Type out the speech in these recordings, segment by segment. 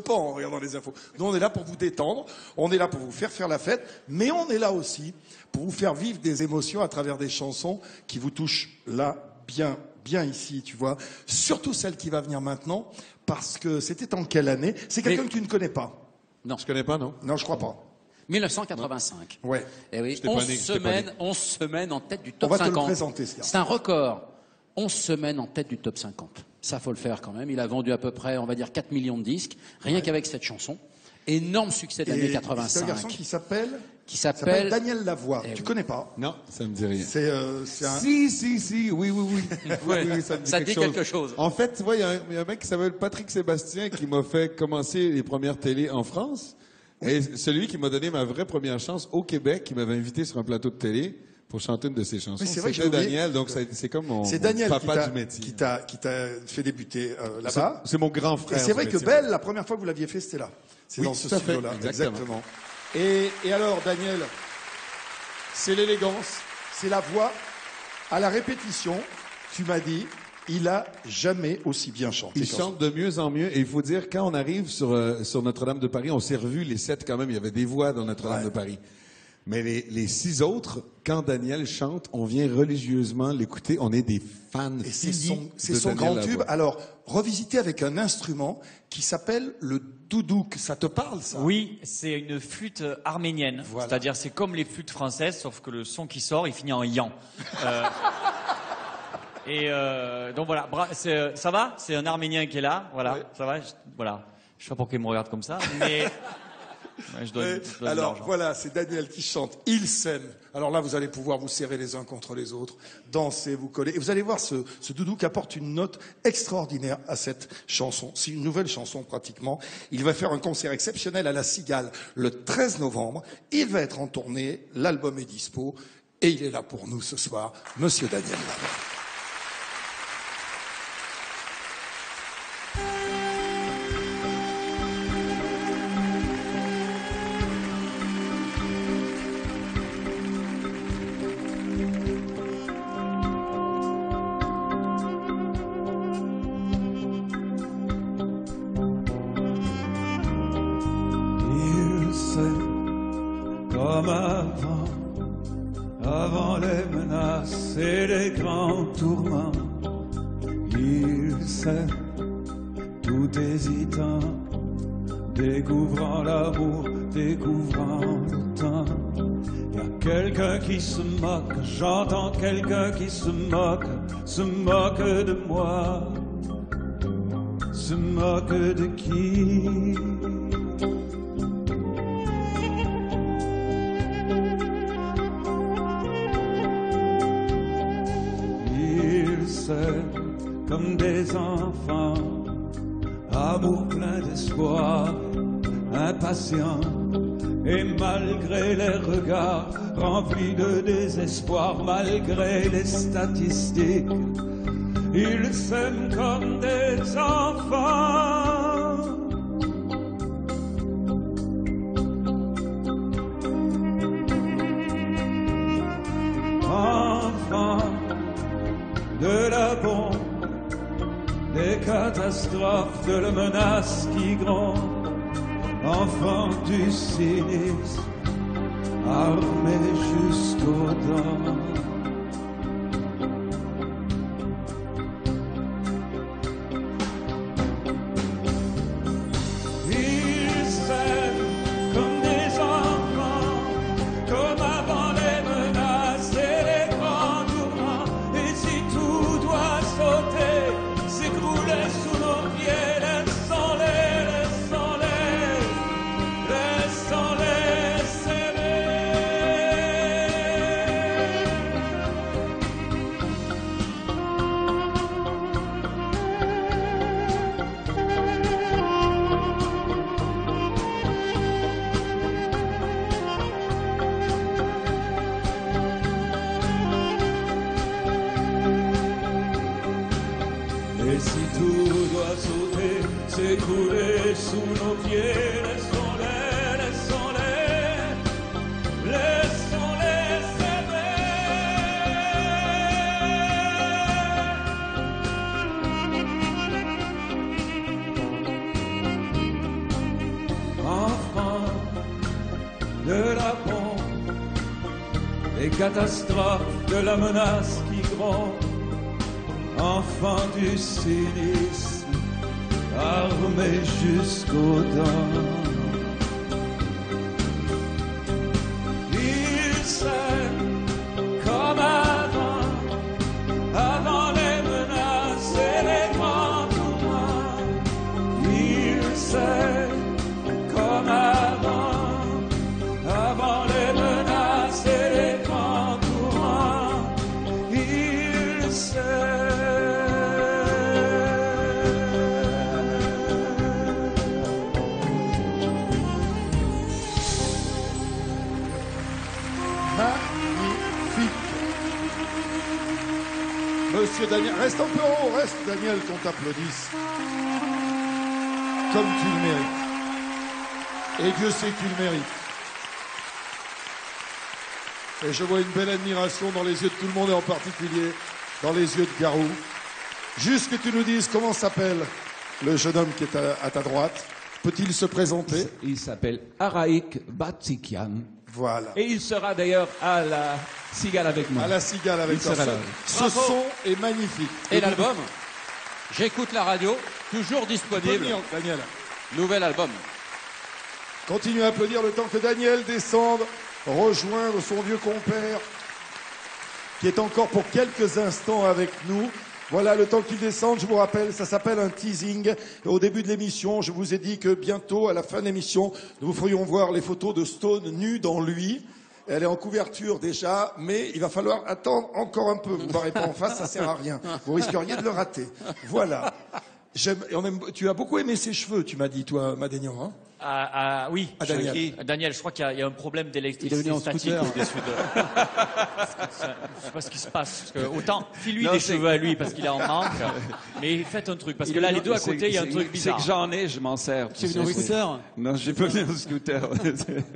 pas en regardant les infos. Nous, on est là pour vous détendre, on est là pour vous faire la fête, mais on est là aussi pour vous faire vivre des émotions à travers des chansons qui vous touchent là, bien ici, tu vois. Surtout celle qui va venir maintenant, parce que c'était en quelle année? C'est quelqu'un que tu ne connais pas. Non. Je connais pas, non? Non, je crois pas. 1985. Ouais. Eh oui, J'étais pas 11 né, j'étais pas né. 11 semaines en tête du On top va te 50. le présenter, ce gars. C'est un record. 11 semaines en tête du top 50. Ça, faut le faire quand même. Il a vendu à peu près, on va dire, 4 millions de disques, rien qu'avec cette chanson. Énorme succès de l'année 85. C'est un garçon qui s'appelle s'appelle Daniel Lavoie. Eh Tu oui. connais pas? Non, ça me dit rien. C'est un... Si, oui. Ouais, Oui, ça dit quelque chose. En fait, tu vois, il y a un mec qui s'appelle Patrick Sébastien qui m'a fait commencer les premières télés en France. Et celui qui m'a donné ma vraie première chance au Québec, qui m'avait invité sur un plateau de télé pour chanter une de ses chansons. Oui, c'est vrai que C'était j'ai oublié. Daniel, donc c'est comme mon Daniel papa du métier. qui t'a fait débuter là-bas. C'est mon grand Et frère. c'est vrai ce que métier. Belle, la première fois que vous l'aviez fait, c'était là. C'est Oui, dans ce tout à fait, studio-là. exactement. Et alors, Daniel, c'est l'élégance, c'est la voix. À la répétition, tu m'as dit, il a jamais aussi bien chanté. Il chante de mieux en mieux. Et il faut dire, quand on arrive sur Notre-Dame de Paris, on s'est revu les 7 quand même. Il y avait des voix dans Notre-Dame de Paris. Mais les 6 autres, quand Daniel chante, on vient religieusement l'écouter. On est des fans. Et c'est finis son de grand Daniel tube. Lavoie. Alors, revisité avec un instrument qui s'appelle le doudouk. Ça te parle, ça? Oui, c'est une flûte arménienne. Voilà. C'est-à-dire, c'est comme les flûtes françaises, sauf que le son qui sort, il finit en yan. Donc voilà, ça va? C'est un Arménien qui est là, voilà, Ouais. ça va? Voilà. Je sais pas pourquoi il me regarde comme ça, mais ouais, je donne de Alors l'argent. voilà, c'est Daniel qui chante. Il s'aime. Alors là, vous allez pouvoir vous serrer les uns contre les autres, danser, vous coller. Et vous allez voir ce doudou qui apporte une note extraordinaire à cette chanson. C'est une nouvelle chanson pratiquement. Il va faire un concert exceptionnel à la Cigale le 13 novembre. Il va être en tournée. L'album est dispo. Et il est là pour nous ce soir, Monsieur Daniel Lavoie. Il sait, comme avant les menaces et les grands tourments, il sait, tout hésitant, découvrant l'amour, découvrant le temps. Il y a quelqu'un qui se moque, j'entends quelqu'un qui se moque de moi, se moque de qui? Ils s'aiment comme des enfants, amour plein d'espoir, impatient, et malgré les regards remplis de désespoir, malgré les statistiques, ils s'aiment comme des enfants. Enfants de la bombe, des catastrophes, de la menace qui gronde, enfants du cynisme, armés jusqu'aux dents. Ils s'aiment comme des enfants, comme avant les menaces et les grands tourments. Et si tout doit sauter, s'écrouler sous nos pieds, laissons-les, laissons-les, laissons-les s'aimer. Et si tout doit sauter, s'écrouler sous nos pieds, laissons-les, laissons-les, laissons-les s'aimer. les catastrophes de la menace qui gronde, enfant du cynisme, armé jusqu'aux dents. Il s'aime comme avant, avant les menaces et les grands tournois. Il s'aime comme avant, avant les menaces et les grands tournois. Il Magnifique. Monsieur Daniel, reste un peu en haut, reste Daniel, qu'on t'applaudisse. Comme tu le mérites. Et Dieu sait que tu le mérites. Et je vois une belle admiration dans les yeux de tout le monde et en particulier dans les yeux de Garou. Juste que tu nous dises comment s'appelle le jeune homme qui est à ta droite. Peut-il se présenter? Il s'appelle Araïk Batsikian. Voilà. Et il sera d'ailleurs à la Cigale avec moi. À la Cigale avec Il toi. sera là. Ce Bravo. son est magnifique. Et l'album, j'écoute la radio, toujours Tu peux disponible. venir, Daniel. Nouvel album. Continuez à applaudir le temps que Daniel descende, rejoindre son vieux compère, qui est encore pour quelques instants avec nous. Voilà, le temps qu'il descende, je vous rappelle, ça s'appelle un teasing. Au début de l'émission, je vous ai dit que bientôt, à la fin de l'émission, nous vous ferions voir les photos de Stone nue dans lui. Elle est en couverture déjà, mais il va falloir attendre encore un peu. Vous ne verrez pas en face, ça sert à rien. Vous risqueriez de le rater. Voilà. Tu as beaucoup aimé ses cheveux, tu m'as dit, toi, Madénian, hein? Oui, Ah, Daniel. Daniel, je crois qu'il y a un problème d'électricité Il est venu en statique scooter. au-dessus de... Je sais pas ce qui se passe. Parce que autant, file-lui Non, des c'est- cheveux à lui parce qu'il en manque, mais faites un truc. Parce que là, les deux à côté, il y a un truc bizarre. C'est que j'en ai, je m'en sers. Tu es venu en scooter? Non, j'ai pas venu en scooter.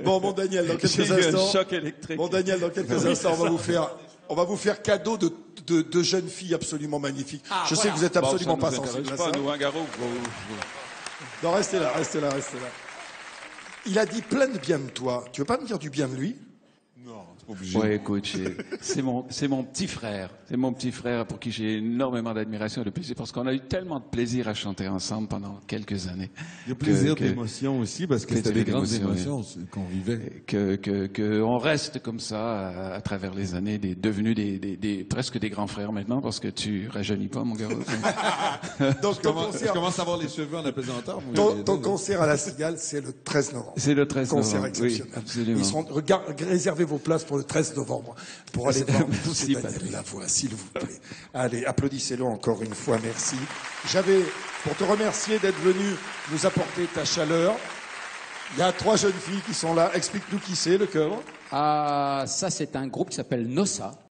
Bon, mon Daniel, dans J'ai quelques eu un instants. choc électrique. Bon, Daniel, dans quelques instants, on va vous faire cadeau de jeunes filles absolument magnifiques. Je sais que vous êtes absolument pas sensible à ça. nous, hein, Garou. Non, restez là. Il a dit plein de bien de toi. Tu veux pas me dire du bien de lui? Ouais, écoute, c'est mon petit frère. C'est mon petit frère pour qui j'ai énormément d'admiration et de plaisir parce qu'on a eu tellement de plaisir à chanter ensemble pendant quelques années. Le plaisir Que- d'émotion aussi, parce que Plaisir c'était des grandes d'émotion, émotions qu'on vivait. que on reste comme ça à travers les années, devenus presque des grands frères maintenant parce que tu rajeunis pas, mon gars. Donc, Je commence à avoir les cheveux en apesanteur. ton concert à la Cigale, c'est le 13 novembre. C'est le 13 Concert novembre. Oui, exceptionnel. absolument. Réservez vos places pour le 13 novembre pour aller voir impossible. Monsieur Daniel Lavoie, s'il vous plaît. Allez, applaudissez-le encore une fois, merci. J'avais, pour te remercier d'être venu nous apporter ta chaleur, il y a 3 jeunes filles qui sont là. Explique-nous qui c'est, le cœur. Ah, ça, c'est un groupe qui s'appelle Nossa.